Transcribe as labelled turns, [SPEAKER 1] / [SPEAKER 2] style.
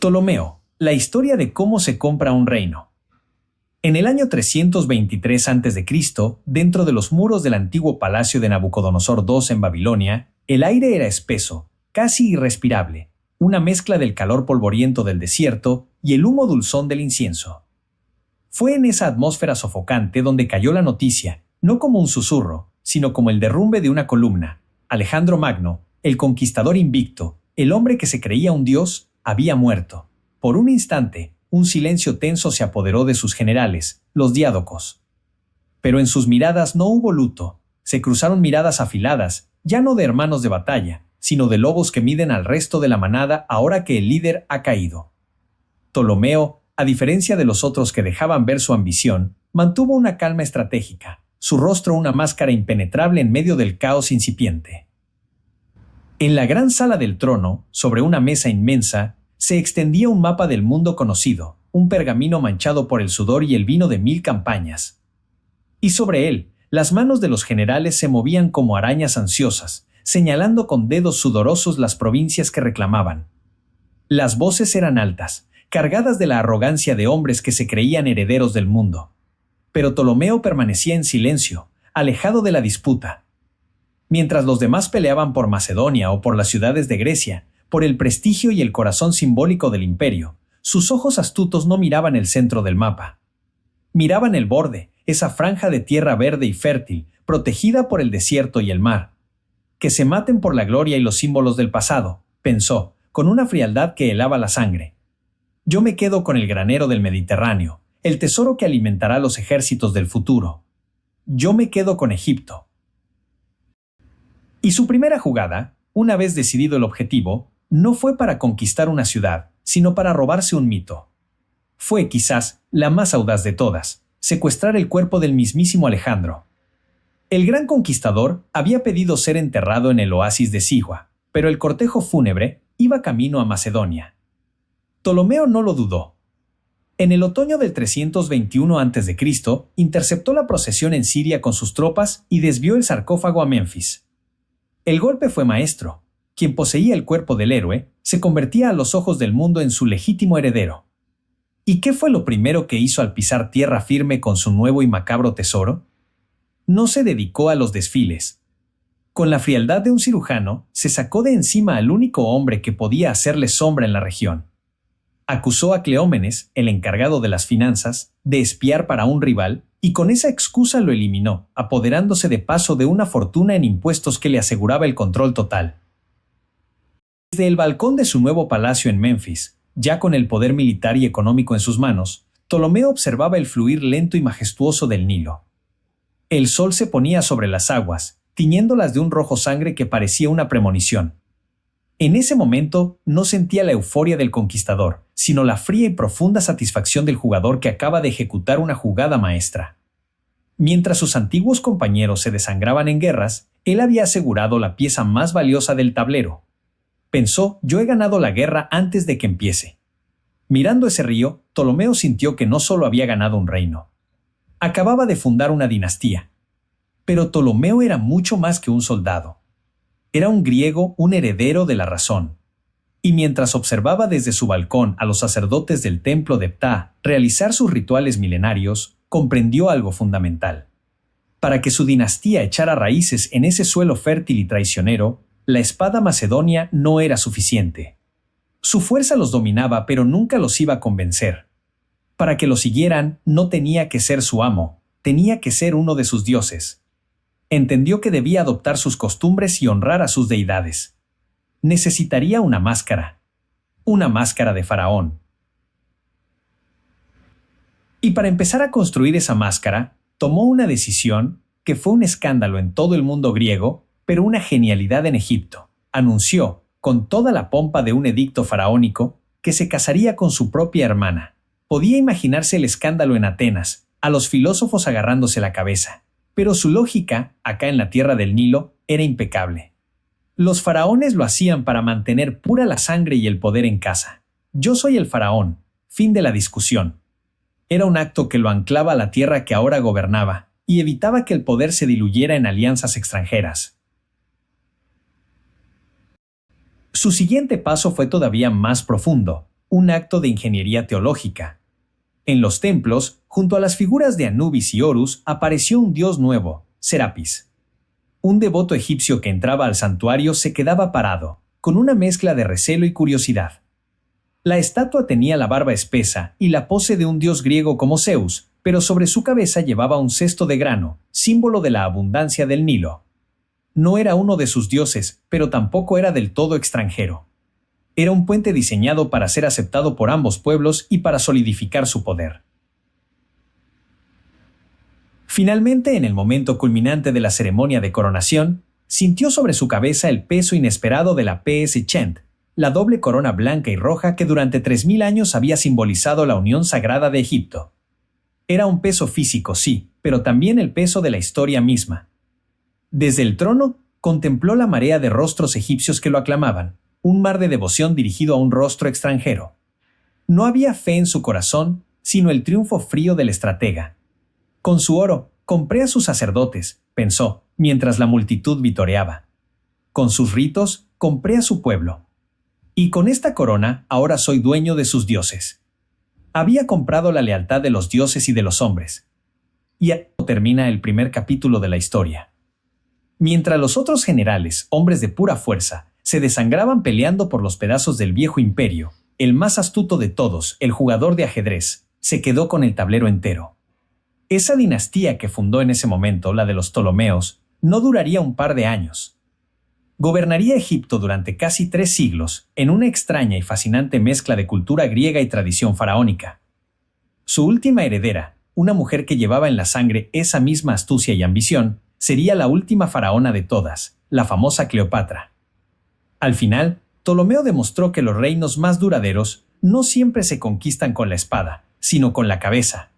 [SPEAKER 1] Ptolomeo, la historia de cómo se compra un reino. En el año 323 a.C., dentro de los muros del antiguo palacio de Nabucodonosor II en Babilonia, el aire era espeso, casi irrespirable, una mezcla del calor polvoriento del desierto y el humo dulzón del incienso. Fue en esa atmósfera sofocante donde cayó la noticia, no como un susurro, sino como el derrumbe de una columna. Alejandro Magno, el conquistador invicto, el hombre que se creía un dios, había muerto. Por un instante, un silencio tenso se apoderó de sus generales, los diádocos. Pero en sus miradas no hubo luto, se cruzaron miradas afiladas, ya no de hermanos de batalla, sino de lobos que miden al resto de la manada ahora que el líder ha caído. Ptolomeo, a diferencia de los otros que dejaban ver su ambición, mantuvo una calma estratégica, su rostro una máscara impenetrable en medio del caos incipiente. En la gran sala del trono, sobre una mesa inmensa, se extendía un mapa del mundo conocido, un pergamino manchado por el sudor y el vino de 1000 campañas. Y sobre él, las manos de los generales se movían como arañas ansiosas, señalando con dedos sudorosos las provincias que reclamaban. Las voces eran altas, cargadas de la arrogancia de hombres que se creían herederos del mundo. Pero Ptolomeo permanecía en silencio, alejado de la disputa. Mientras los demás peleaban por Macedonia o por las ciudades de Grecia, por el prestigio y el corazón simbólico del imperio, sus ojos astutos no miraban el centro del mapa. Miraban el borde, esa franja de tierra verde y fértil, protegida por el desierto y el mar. Que se maten por la gloria y los símbolos del pasado, pensó, con una frialdad que helaba la sangre. Yo me quedo con el granero del Mediterráneo, el tesoro que alimentará los ejércitos del futuro. Yo me quedo con Egipto. Y su primera jugada, una vez decidido el objetivo, no fue para conquistar una ciudad, sino para robarse un mito. Fue quizás la más audaz de todas, secuestrar el cuerpo del mismísimo Alejandro. El gran conquistador había pedido ser enterrado en el oasis de Sigua, pero el cortejo fúnebre iba camino a Macedonia. Ptolomeo no lo dudó. En el otoño del 321 a.C., interceptó la procesión en Siria con sus tropas y desvió el sarcófago a Menfis. El golpe fue maestro. Quien poseía el cuerpo del héroe se convertía a los ojos del mundo en su legítimo heredero. ¿Y qué fue lo primero que hizo al pisar tierra firme con su nuevo y macabro tesoro? No se dedicó a los desfiles. Con la frialdad de un cirujano, se sacó de encima al único hombre que podía hacerle sombra en la región. Acusó a Cleómenes, el encargado de las finanzas, de espiar para un rival, y con esa excusa lo eliminó, apoderándose de paso de una fortuna en impuestos que le aseguraba el control total. Desde el balcón de su nuevo palacio en Menfis, ya con el poder militar y económico en sus manos, Ptolomeo observaba el fluir lento y majestuoso del Nilo. El sol se ponía sobre las aguas, tiñéndolas de un rojo sangre que parecía una premonición. En ese momento no sentía la euforia del conquistador, sino la fría y profunda satisfacción del jugador que acaba de ejecutar una jugada maestra. Mientras sus antiguos compañeros se desangraban en guerras, él había asegurado la pieza más valiosa del tablero. Pensó, yo he ganado la guerra antes de que empiece. Mirando ese río, Ptolomeo sintió que no solo había ganado un reino. Acababa de fundar una dinastía. Pero Ptolomeo era mucho más que un soldado. Era un griego, un heredero de la razón. Y mientras observaba desde su balcón a los sacerdotes del templo de Ptah realizar sus rituales milenarios, comprendió algo fundamental. Para que su dinastía echara raíces en ese suelo fértil y traicionero, la espada macedonia no era suficiente. Su fuerza los dominaba, pero nunca los iba a convencer. Para que lo siguieran, no tenía que ser su amo, tenía que ser uno de sus dioses. Entendió que debía adoptar sus costumbres y honrar a sus deidades. Necesitaría una máscara de faraón. Y para empezar a construir esa máscara, tomó una decisión que fue un escándalo en todo el mundo griego, pero una genialidad en Egipto. Anunció, con toda la pompa de un edicto faraónico, que se casaría con su propia hermana. Podía imaginarse el escándalo en Atenas, a los filósofos agarrándose la cabeza. Pero su lógica, acá en la tierra del Nilo, era impecable. Los faraones lo hacían para mantener pura la sangre y el poder en casa. Yo soy el faraón. Fin de la discusión. Era un acto que lo anclaba a la tierra que ahora gobernaba, y evitaba que el poder se diluyera en alianzas extranjeras. Su siguiente paso fue todavía más profundo. un acto de ingeniería teológica. En los templos, junto a las figuras de Anubis y Horus, apareció un dios nuevo, Serapis. Un devoto egipcio que entraba al santuario se quedaba parado, con una mezcla de recelo y curiosidad. La estatua tenía la barba espesa y la pose de un dios griego como Zeus, pero sobre su cabeza llevaba un cesto de grano, símbolo de la abundancia del Nilo. No era uno de sus dioses, pero tampoco era del todo extranjero. Era un puente diseñado para ser aceptado por ambos pueblos y para solidificar su poder. Finalmente, en el momento culminante de la ceremonia de coronación, sintió sobre su cabeza el peso inesperado de la PS Chent, la doble corona blanca y roja que durante 3000 años había simbolizado la unión sagrada de Egipto. Era un peso físico, sí, pero también el peso de la historia misma. Desde el trono, contempló la marea de rostros egipcios que lo aclamaban, un mar de devoción dirigido a un rostro extranjero. No había fe en su corazón, sino el triunfo frío del estratega. Con su oro, compré a sus sacerdotes, pensó, mientras la multitud vitoreaba. Con sus ritos, compré a su pueblo. Y con esta corona, ahora soy dueño de sus dioses. Había comprado la lealtad de los dioses y de los hombres. Y ahí termina el primer capítulo de la historia. Mientras los otros generales, hombres de pura fuerza, se desangraban peleando por los pedazos del viejo imperio, el más astuto de todos, el jugador de ajedrez, se quedó con el tablero entero. Esa dinastía que fundó en ese momento, la de los Ptolomeos, no duraría un par de años. Gobernaría Egipto durante casi 3 siglos, en una extraña y fascinante mezcla de cultura griega y tradición faraónica. Su última heredera, una mujer que llevaba en la sangre esa misma astucia y ambición, sería la última faraona de todas, la famosa Cleopatra. Al final, Ptolomeo demostró que los reinos más duraderos no siempre se conquistan con la espada, sino con la cabeza.